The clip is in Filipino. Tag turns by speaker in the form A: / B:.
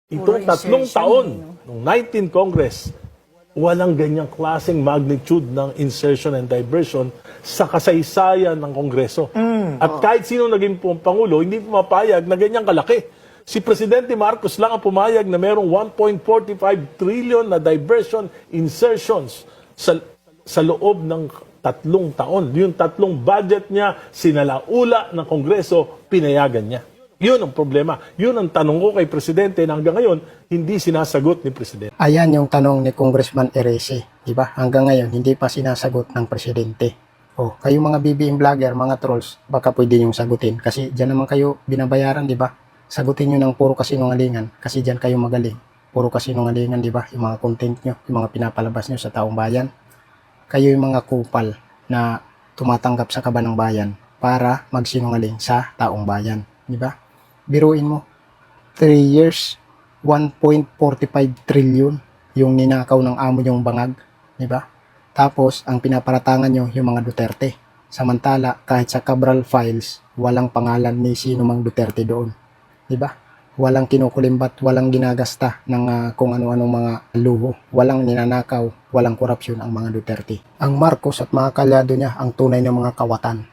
A: Itong tatlong taon, ng 19 Congress, walang ganyang klaseng magnitude ng insertion and diversion sa kasaysayan ng Kongreso. At kahit sino naging Pangulo, hindi pumapayag na ganyang kalaki. Si Presidente Marcos lang ang pumayag na merong 1.45 trillion na diversion insertions sa loob ng tatlong taon. Yung tatlong budget niya, sinalaula ng Kongreso, pinayagan niya. Yun ang problema. Yun ang tanong ko kay Presidente na hanggang ngayon, hindi sinasagot ni Presidente.
B: Ayan yung tanong ni Congressman Erese, di ba? Hanggang ngayon, hindi pa sinasagot ng Presidente. O, kayong mga BBM vlogger, mga trolls, baka pwede niyong sagutin. Kasi dyan naman kayo binabayaran, di ba? Sagutin nyo ng puro kasinungalingan. Kasi dyan kayo magaling. Puro kasinungalingan, di ba? Yung mga content nyo, yung mga pinapalabas nyo sa taong bayan. Kayo yung mga kupal na tumatanggap sa kaba ng bayan para magsinungaling sa taong bayan, di ba? Biruin mo, 3 years, 1.45 trillion yung ninakaw ng amo yung bangag, di ba? Tapos, ang pinaparatangan nyo yung mga Duterte. Samantala, kahit sa Cabral Files, walang pangalan ni sino mang Duterte doon, di ba? Walang kinukulimbat, walang ginagasta ng kung ano-anong mga luho, walang ninanakaw, walang korupsyon ang mga Duterte. Ang Marcos at mga kalyado niya ang tunay ng mga kawatan.